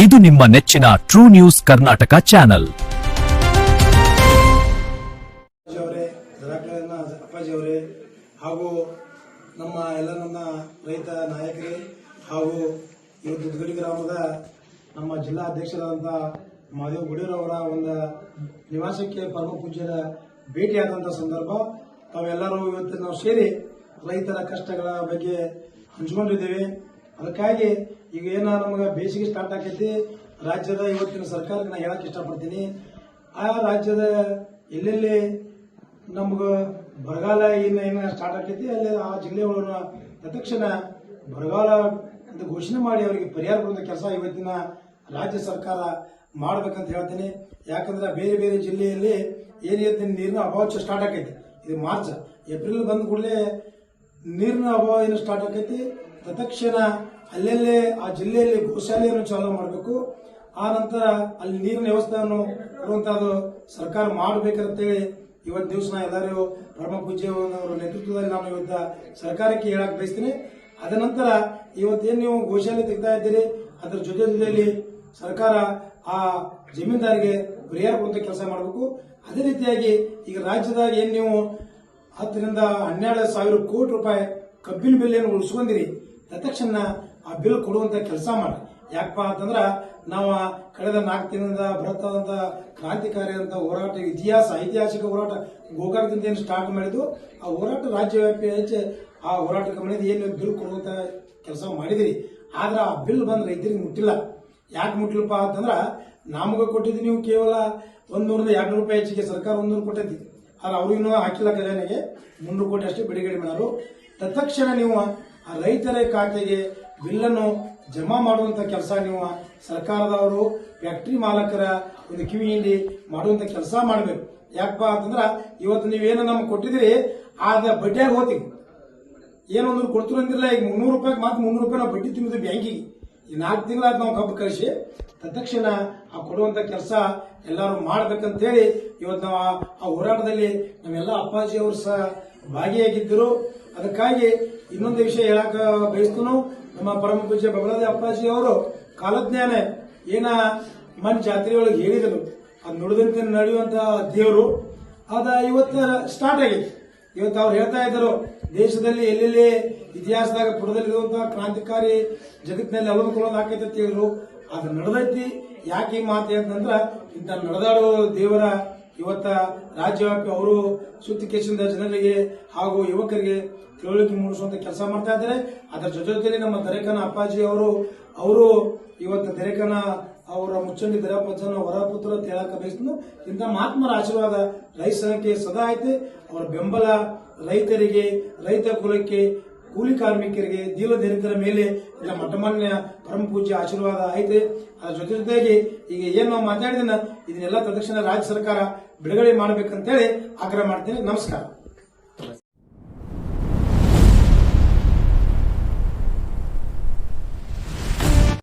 ಇದು ನಿಮ್ಮ ನೆಚ್ಚಿನ ಟ್ರೂ ನ್ಯೂಸ್ ಕರ್ನಾಟಕ ಚಾನೆಲ್. ಅಪ್ಪಾಜಿ ಅವರೇ ಹಾಗೂ ನಮ್ಮ ಎಲ್ಲ ನನ್ನ ರೈತ ನಾಯಕರೇ ಹಾಗೂ ಇವತ್ತು ದುದ್ಗಡಿ ಗ್ರಾಮದ ನಮ್ಮ ಜಿಲ್ಲಾ ಅಧ್ಯಕ್ಷರಾದಂಥ ಮಾದೇವ್ ಗುಡೇರವರ ಒಂದು ನಿವಾಸಕ್ಕೆ ಪರಮ ಪೂಜ್ಯರ ಭೇಟಿಯಾದಂಥ ಸಂದರ್ಭ ತಾವೆಲ್ಲರೂ ಇವತ್ತು ನಾವು ಸೇರಿ ರೈತರ ಕಷ್ಟಗಳ ಬಗ್ಗೆ ಹಂಚಿಕೊಂಡಿದ್ದೇವೆ. ಅದಕ್ಕಾಗಿ ಈಗ ಏನೋ ನಮಗೆ ಬೇಸಿಗೆ ಸ್ಟಾರ್ಟ್ ಆಕೈತಿ. ರಾಜ್ಯದ ಇವತ್ತಿನ ಸರ್ಕಾರಕ್ಕೆ ನಾನು ಹೇಳಕ್ಕೆ ಇಷ್ಟಪಡ್ತೀನಿ, ಆ ರಾಜ್ಯದ ಎಲ್ಲೆಲ್ಲಿ ನಮ್ಗೆ ಬರಗಾಲ ಏನು ಸ್ಟಾರ್ಟ್ ಆಕೈತಿ ಅಲ್ಲಿ ಆ ಜಿಲ್ಲೆಗಳನ್ನ ತಕ್ಷಣ ಬರಗಾಲ ಅಂತ ಘೋಷಣೆ ಮಾಡಿ ಅವರಿಗೆ ಪರಿಹಾರ ಕೊಡುವಂಥ ಕೆಲಸ ಇವತ್ತಿನ ರಾಜ್ಯ ಸರ್ಕಾರ ಮಾಡ್ಬೇಕಂತ ಹೇಳ್ತೀನಿ. ಯಾಕಂದ್ರೆ ಬೇರೆ ಬೇರೆ ಜಿಲ್ಲೆಯಲ್ಲಿ ಏನಿರುತ್ತೆ ನೀರಿನ ಅಭಾವ ಸ್ಟಾರ್ಟ್ ಆಕೈತಿ. ಇದು ಮಾರ್ಚ್ ಏಪ್ರಿಲ್ ಬಂದ ಕೂಡಲೇ ನೀರಿನ ಅಭಾವ ಏನು ಸ್ಟಾರ್ಟ್ ಆಕೈತಿ. ತಕ್ಷಣ ಅಲ್ಲೆಲ್ಲೇ ಆ ಜಿಲ್ಲೆಯಲ್ಲಿ ಗೋಶಾಲೆಯನ್ನು ಚಾಲೂ ಮಾಡಬೇಕು. ಆ ನಂತರ ಅಲ್ಲಿ ನೀರಿನ ವ್ಯವಸ್ಥೆಯನ್ನು ಕೊಡುವಂತಹದ್ದು ಸರ್ಕಾರ ಮಾಡಬೇಕಂತೇಳಿ ಇವತ್ತು ದಿವಸ ಎಲ್ಲರೂ ಪರಮ ಪೂಜ್ಯವರ ನೇತೃತ್ವದಲ್ಲಿ ನಾನು ಇವತ್ತು ಸರ್ಕಾರಕ್ಕೆ ಹೇಳಕ್ ಬಯಸ್ತೀನಿ. ಅದ ನಂತರ ಇವತ್ತೇನು ನೀವು ಗೋಶಾಲೆ ತೆಗ್ತಾ ಇದ್ದೀರಿ ಅದರ ಜೊತೆಯಲ್ಲಿ ಸರ್ಕಾರ ಆ ಜಮೀನ್ದಾರಿಗೆ ಪರಿಹಾರ ಕೊಡುವಂತ ಕೆಲಸ ಮಾಡಬೇಕು. ಅದೇ ರೀತಿಯಾಗಿ ಈಗ ರಾಜ್ಯದಾಗ ಏನ್ ನೀವು 10 ರಿಂದ 12,000 ಕೋಟಿ ರೂಪಾಯಿ ಕಬ್ಬಿನ ಬಿಲ್ ಏನು ಉಳಿಸ್ಕೊಂಡಿರಿ ತಕ್ಷಣ ಆ ಬಿಲ್ ಕೊಡುವಂತ ಕೆಲಸ ಮಾಡಿ. ಯಾಕಪ್ಪ ಅಂತಂದ್ರ ನಾವು ಕಳೆದ 4 ತಿಂಗಳಿಂದ ಬೃಹತ್ತಾದಂತ ಕ್ರಾಂತಿಕಾರಿ ಅಂತ ಹೋರಾಟ ಐತಿಹಾಸಿಕ ಹೋರಾಟ ಗೋಕಾಕದಿಂದ ಏನು ಸ್ಟಾರ್ಟ್ ಮಾಡಿದ್ದು ಆ ಹೋರಾಟ ರಾಜ್ಯವ್ಯಾಪಿ ಹೆಚ್ಚು ಆ ಹೋರಾಟಕ್ಕೆ ಮನೆಯದು ಏನು ಬಿಲ್ ಕೊಡುವಂತ ಕೆಲಸ ಮಾಡಿದಿರಿ. ಆದ್ರೆ ಆ ಬಿಲ್ ಬಂದ್ ರೈತರಿಗೆ ಮುಟ್ಟಿಲ್ಲ. ಯಾಕೆ ಮುಟ್ಟಿಲ್ಲಪ್ಪ ಅಂತಂದ್ರ ನಮಗೆ ಕೊಟ್ಟಿದ್ದು ನೀವು ಕೇವಲ 100-200 ರೂಪಾಯಿ ಹೆಚ್ಚಿಗೆ ಸರ್ಕಾರ 100 ಕೊಟ್ಟೈತಿ. ಆದ್ರೆ ಅವ್ರಿಗೂ ಹಾಕಿಲ್ಲ ಖಜಾನೆಗೆ 300 ಕೋಟಿ ಅಷ್ಟೇ ಬಿಡುಗಡೆ ಮಾಡೋರು. ತತ್ಕ್ಷಣ ನೀವು ಆ ರೈತರ ಖಾತೆಗೆ ಬಿಲ್ಲನ್ನು ಜಮಾ ಮಾಡುವಂತ ಕೆಲಸ ನೀವು ಸರ್ಕಾರದವರು ಫ್ಯಾಕ್ಟರಿ ಮಾಲಕರ ಒಂದು ಕಿವಿ ಹಿಂಡಿ ಮಾಡುವಂತ ಕೆಲಸ ಮಾಡಬೇಕು. ಯಾಕಪ್ಪ ಅಂತಂದ್ರ ಇವತ್ತು ನೀವೇನು ನಮ್ಗೆ ಕೊಟ್ಟಿದ್ರಿ ಆದ ಬಡ್ಡಿಯಾಗಿ ಹೋಗ್ತೀವಿ. ಏನೊಂದು ಕೊಡ್ತೀವಿ ಅಂದಿಲ್ಲ. ಈಗ 300 ರೂಪಾಯಿಗೆ ಮಾತ್ರ 300 ರೂಪಾಯಿ ನಾವು ಬಡ್ಡಿ ತುಂಬಿದ್ವಿ ಬ್ಯಾಂಕಿಗೆ. ಈ 4 ತಿಂಗಳಾದ ನಾವು ಕಬ್ಬು ಕಳಿಸಿ ತಕ್ಷಣ ಆ ಕೊಡುವಂತ ಕೆಲಸ ಎಲ್ಲರೂ ಮಾಡ್ಬೇಕಂತೇಳಿ ಇವತ್ತು ನಾವು ಆ ಹೋರಾಟದಲ್ಲಿ ನಾವೆಲ್ಲ ಅಪ್ಪಾಜಿ ಅವರು ಸಹ ಭಾಗಿಯಾಗಿದ್ದರು. ಅದಕ್ಕಾಗಿ ಇನ್ನೊಂದು ವಿಷಯ ಹೇಳಕ ಬಯಸ್ತನು, ನಮ್ಮ ಪರಮ ಪೂಜ್ಯ ಬಬಲಾದಿ ಅಪ್ಪಾಜಿ ಅವರು ಕಾಲಜ್ಞಾನ ಏನ ಮನ್ ಜಾತ್ರೆಯೊಳಗೆ ಹೇಳಿದರು, ಅದು ನುಡಿದಂತೆ ನಡೆಯುವಂತ ದೇವರು ಅದ ಇವತ್ತು ಸ್ಟಾರ್ಟ್ ಆಗೈತಿ. ಇವತ್ತು ಅವ್ರು ಹೇಳ್ತಾ ಇದ್ದರು, ದೇಶದಲ್ಲಿ ಎಲ್ಲೆಲ್ಲಿ ಇತಿಹಾಸದಾಗ ಪುಟದಲ್ಲಿರುವಂತಹ ಕ್ರಾಂತಿಕಾರಿ ಜಗತ್ತಿನಲ್ಲಿ ಅಲಂಕೊಳ್ಳೋದು ಆಕೈತೆ ಅಂತ ಹೇಳಿದ್ರು. ಅದು ನಡೆದೈತಿ. ಯಾಕೆ ಈ ಮಾತು ಅಂತಂದ್ರ ಇಂಥ ನಡೆದಾಡೋ ದೇವರ ಇವತ್ತ ರಾಜ್ಯವ್ಯಾಪಿ ಅವರು ಸುತ್ತಿಕೇಶಿಂದ ಜನರಿಗೆ ಹಾಗೂ ಯುವಕರಿಗೆ ತಿಳುವಳಿಕೆ ಮೂಡಿಸುವಂತ ಕೆಲಸ ಮಾಡ್ತಾ ಇದ್ದಾರೆ. ಅದರ ಜೊತೆಯಲ್ಲಿ ನಮ್ಮ ದರೇಕನ ಅಪ್ಪಾಜಿ ಅವರು ಇವತ್ತು ದರೇಕನ ಅವರ ಮುಚ್ಚಂಡಿ ದರಪಜ್ಜನ ಹೊರಪುತ್ರ ಅಂತ ಹೇಳಕ ಬಯಸ್ತು. ಇಂಥ ಮಹಾತ್ಮರ ಆಶೀರ್ವಾದ ರೈತ ಸಂಘಕ್ಕೆ ಸದಾ ಐತೆ. ಅವರ ಬೆಂಬಲ ರೈತರಿಗೆ, ರೈತ ಕುಲಕ್ಕೆ, ಕೂಲಿ ಕಾರ್ಮಿಕರಿಗೆ, ದೀನ ದಲಿತರ ಮೇಲೆ ಇಲ್ಲ ಮಠಮಾನ್ಯ ಪರಮ ಪೂಜ್ಯ ಆಶೀರ್ವಾದ ಐತೆ. ಅದರ ಜೊತೆಗೆ ಈಗ ಏನ್ ನಾವು ಮಾತಾಡಿದ ಇದನ್ನೆಲ್ಲ ತಕ್ಷಣ ರಾಜ್ಯ ಸರ್ಕಾರ ಬಿಡುಗಡೆ ಮಾಡಬೇಕಂತೇಳಿ ಆಗ್ರಹ ಮಾಡ್ತೀನಿ. ನಮಸ್ಕಾರ.